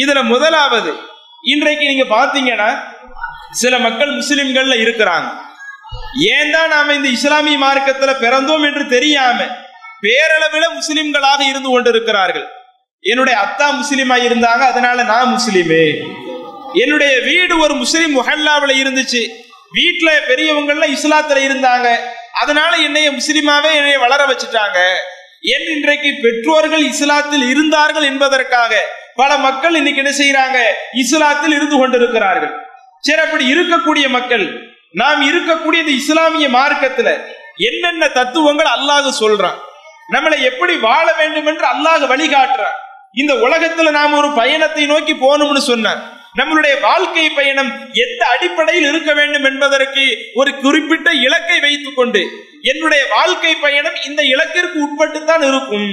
இதுல முதலாவது, இன்றைக்கு நீங்க பாத்தீங்கன்னா சில மக்கள் முஸ்லிம்கள்ல இருக்கிறாங்க. ஏன் தான் நாம இந்த இஸ்லாமிய மார்க்கத்துல பிறந்தோம் என்று தெரியாம பேரளவில் முஸ்லிம்களாக இருந்து கொண்டிருக்கிறார்கள். என்னுடைய அத்தா முஸ்லிமா இருந்தாங்க, அதனால நான் முஸ்லிமே. என்னுடைய வீடு ஒரு முஸ்லிம் முஹல்லாவில் இருந்துச்சு, வீட்டுல பெரியவங்கள்லாம் இஸ்லாத்துல இருந்தாங்க, அதனால என்னைய முஸ்லிமாவே என்னைய வளர வச்சுட்டாங்க என்று இன்றைக்கு பெற்றோர்கள் இஸ்லாத்தில் இருந்தார்கள் என்பதற்காக பல மக்கள் இன்னைக்கு என்ன செய்யறாங்க, இஸ்லாத்தில் இருந்து கொண்டிருக்கிறார்கள். சரி, அப்படி இருக்கக்கூடிய மக்கள், நாம் இருக்கக்கூடிய இந்த இஸ்லாமிய மார்க்கத்துல என்னென்ன தத்துவங்கள் அல்லாஹ் சொல்றான், நம்மளை எப்படி வாழ வேண்டும் என்று அல்லாஹ் வழிகாட்டுறான். இந்த உலகத்துல நாம் ஒரு பயணத்தை நோக்கி போகணும்னு சொன்னான். நம்மளுடைய வாழ்க்கை பயணம் எந்த அடிப்படையில் இருக்க வேண்டும் என்பதற்கு ஒரு குறிப்பிட்ட இலக்கை வைத்துக் கொண்டு என்னுடைய வாழ்க்கை பயணம் இந்த இலக்கிற்கு உட்பட்டு தான் இருக்கும்,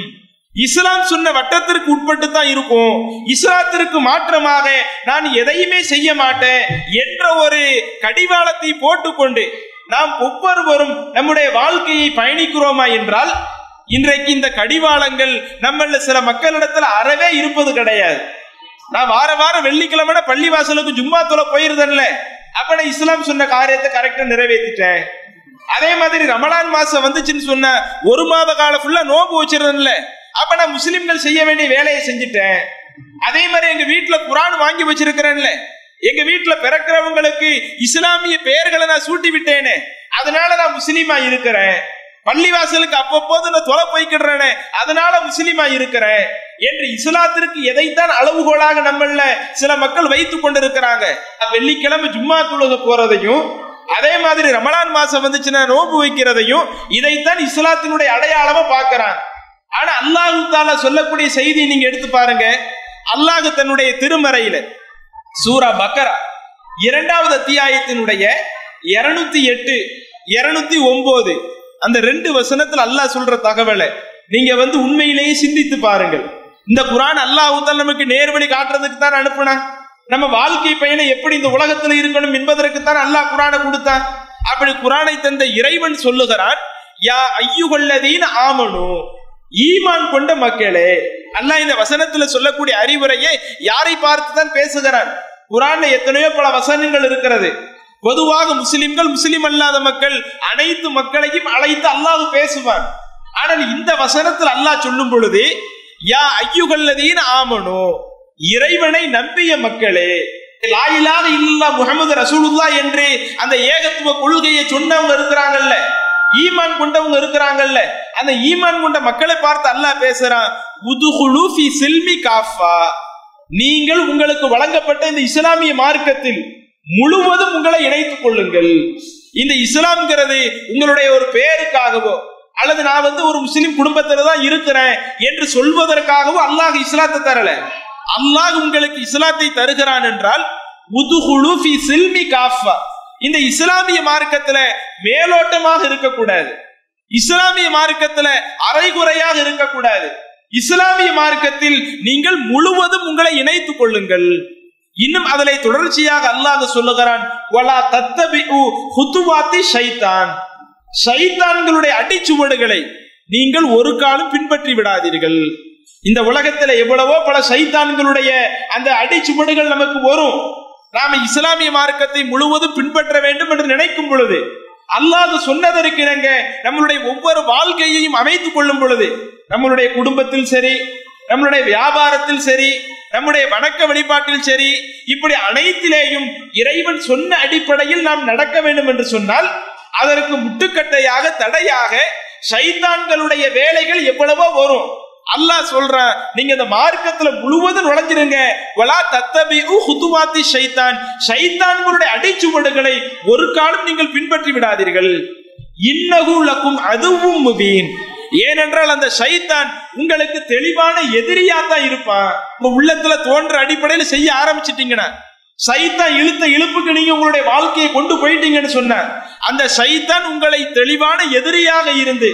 இஸ்லாம் சொன்ன வட்டத்திற்கு உட்பட்டு தான் இருக்கும், இஸ்லாத்திற்கு மாற்றமாக நான் எதையுமே செய்ய மாட்டேன் என்ற ஒரு கடிவாளத்தை போட்டுக்கொண்டு நாம் ஒவ்வொருவரும் நம்முடைய வாழ்க்கையை பயணிக்கிறோமா என்றால், இன்றைக்கு இந்த கடிவாளங்கள் நம்மள சில மக்களிடத்துல அறவே இருப்பது கிடையாது. நான் வார வாரம் வெள்ளிக்கிழமை பள்ளிவாசலுக்கு ஜும்மா தொலை போயிருந்தேன்ல, அப்ப நான் இஸ்லாம் சொன்ன காரியத்தை கரெக்டா நிறைவேற்றிட்டேன். அதே மாதிரி ரமலான் மாசம் வந்துச்சுன்னு சொன்ன ஒரு மாத காலம் ஃபுல்லா நோம்பு வச்சிருந்தேன்ல, அப்ப நான் முஸ்லிம்கள் செய்ய வேண்டிய வேலையை செஞ்சுட்டேன். அதே மாதிரி எங்க வீட்டுல குரான் வாங்கி வச்சிருக்கிறேன்ல, எங்க வீட்டுல பிறக்கிறவங்களுக்கு இஸ்லாமிய பெயர்களை நான் சூட்டி விட்டேனே, அதனால நான் முஸ்லீமா இருக்கிறேன். பள்ளிவாசலுக்கு அவ்வப்போது நான் தொலை போய்க்கிடுறேனே, அதனால முஸ்லீமா இருக்கிறேன் என்று இஸ்லாத்திற்கு எதைத்தான் அளவுகோலாக நம்மள சில மக்கள் வைத்துக் கொண்டிருக்கிறாங்க. வெள்ளிக்கிழமை ஜும்மா தொழுக போறதையும், அதே மாதிரி ரமலான் மாசம் வந்துச்சுன்னா நோம்பு வைக்கிறதையும் இதைத்தான் இஸ்லாத்தினுடைய அடையாளமா பார்க்கிறாங்க. ஆனா அல்லாஹ் தஆலா சொல்லக்கூடிய செய்தியை நீங்க எடுத்து பாருங்க. அல்லாஹ் தன்னுடைய திருமறையில சூரா பக்கரா 2வது அத்தியாயத்தினுடைய 208, 209 அந்த 2 வசனத்துல அல்லாஹ் சொல்ற தகவலை நீங்க உண்மையிலேயே சிந்தித்து பாருங்கள். இந்த குர்ஆன் அல்லாஹ் தஆலா நமக்கு நேர்வழி காட்டுறதுக்கு தான் அனுப்புனா. நம்ம வாழ்க்கை பயணம் எப்படி இந்த உலகத்துல இருக்கணும் என்பதற்கு தான் அல்லாஹ் குர்ஆனை கொடுத்தான். அப்படி குர்ஆனை தந்த இறைவன் சொல்லுகிறான், யா அய்யுஹல்லதீன ஆமனு, ஈமான் கொண்ட மக்களே. அல்லாஹ் இந்த வசனத்துல சொல்லக்கூடிய அறிவுரையை யாரை பார்த்து தான் பேசுகிறான்? குர்ஆன்ல எத்தனையோ பல வசனங்கள் இருக்கிறது. பொதுவாக முஸ்லிம்கள், முஸ்லிம் அல்லாத மக்கள், அனைத்து மக்களையும் அழைத்து அல்லாஹ் பேசுவான். ஆனால் இந்த வசனத்தில் அல்லாஹ் சொல்லும் பொழுது, யா அய்யுஹல்லதீன ஆமனு, இறைவனை நம்பிய மக்களே, லா இலாஹ இல்லல்லாஹ் முஹம்மது ரசூலுல்லாஹ் என்று அந்த ஏகத்துவ கொள்கையை சொன்னவங்க இருக்கிறாங்கல்ல, ஈமான் கொண்டவங்க இருக்கிறாங்கல்ல, அந்த ஈமான் கொண்ட மக்களை பார்த்து அல்லாஹ் பேசுறான், உதுகுலு ஃபீ சில்மி காஃபா, நீங்கள் உங்களுக்கு வழங்கப்பட்ட இந்த இஸ்லாமிய மார்க்கத்தில் முழுவதும் உங்களை இணைத்துக் கொள்ளுங்கள். இந்த இஸ்லாம்ங்கிறது உங்களுடைய ஒரு பெயருக்காகவோ அல்லது நான் ஒரு முஸ்லிம் குடும்பத்துல தான் இருக்கிறேன் என்று சொல்வதற்காகவோ அல்லாஹ் இஸ்லாத்தை தரல. அல்லாஹ் உங்களுக்கு இஸ்லாத்தை தருகிறான் என்றால் உதுகுலு ஃபீ சில்மி காஃபா, இந்த இஸ்லாமிய மார்க்கத்துல மேலோட்டமாக இருக்கக்கூடாது, இஸ்லாமிய மார்க்கத்துல அரைகுறையாக இருக்கக்கூடாது, இஸ்லாமிய மார்க்கத்தில் நீங்கள் முழுவதும் உங்களை இணைத்துக் கொள்ளுங்கள். இன்னும் அதனை தொடர்ச்சியாக அல்லாஹ் சொல்லுகிறான், வலா தத்தபிஉ ஹுதுவாத்தி ஷைத்தான், ஷைத்தான்களுடைய அடிச்சுவடுகளை நீங்கள் ஒரு காலம் பின்பற்றி விடாதீர்கள். இந்த உலகத்துல எவ்வளவோ பல ஷைத்தான்களுடைய அந்த அடிச்சுவடுகள் நமக்கு வரும். நாம இஸ்லாமிய மார்க்கத்தை முழுவதும் பின்பற்ற வேண்டும் என்று நினைக்கும் பொழுது, அல்லாஹ் சொன்னதற்கு இணங்க நம்மளுடைய ஒவ்வொரு வாழ்க்கையையும் அமைத்துக் கொள்ளும் பொழுது, நம்மளுடைய குடும்பத்தில் சரி, நம்மளுடைய வியாபாரத்தில் சரி, நம்முடைய வணக்க வழிபாட்டில் சரி, இப்படி அனைத்திலேயும் இறைவன் சொன்ன அடிப்படையில் நாம் நடக்க வேண்டும் என்று சொன்னால், அதற்கு முட்டுக்கட்டையாக, தடையாக ஷைத்தான்களுடைய வேலைகள் எவ்வளவோ வரும். அல்லாஹ் சொல்றான், நீங்க இந்த மார்க்கத்துல முழுவதும் நுழைஞ்சிருங்க. வலா தத்தபிஉ ஹுதுவாத்தி ஷைத்தான், ஷைத்தான்களுடைய அடிச்சுவடுகளை ஒரு காலம் நீங்கள் பின்பற்றி விடாதீர்கள். இன்னஹு லக்கும் அதுவும் முபீன், ஏனென்றால் அந்த ஷைத்தான் உங்களுக்கு தெளிவான எதிரியா தான் இருப்பான். உங்க உள்ளத்துல தோன்ற அடிப்படையில செய்ய ஆரம்பிச்சிட்டீங்கன்னா, ஷைத்தான் இழுத்த இழுப்புக்கு நீங்க உங்களுடைய வாழ்க்கையை கொண்டு போயிட்டீங்கன்னு சொன்ன அந்த ஷைத்தான் உங்களை தெளிவான எதிரியாக இருந்து,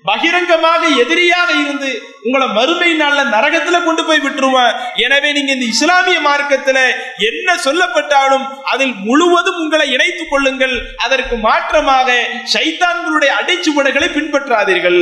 பகிரங்கமாக எதிரியாக இருந்து உங்களை மறுமை நாள்ல நரகத்துல கொண்டு போய் விட்டுருவான். எனவே நீங்க இந்த இஸ்லாமிய மார்க்கத்துல என்ன சொல்லப்பட்டாலும் அதில் முழுவதும் உங்களை இணைத்துக் கொள்ளுங்கள். அதற்கு மாற்றமாக ஷைத்தான்களுடைய அடிச்சுவடுகளை பின்பற்றாதீர்கள்.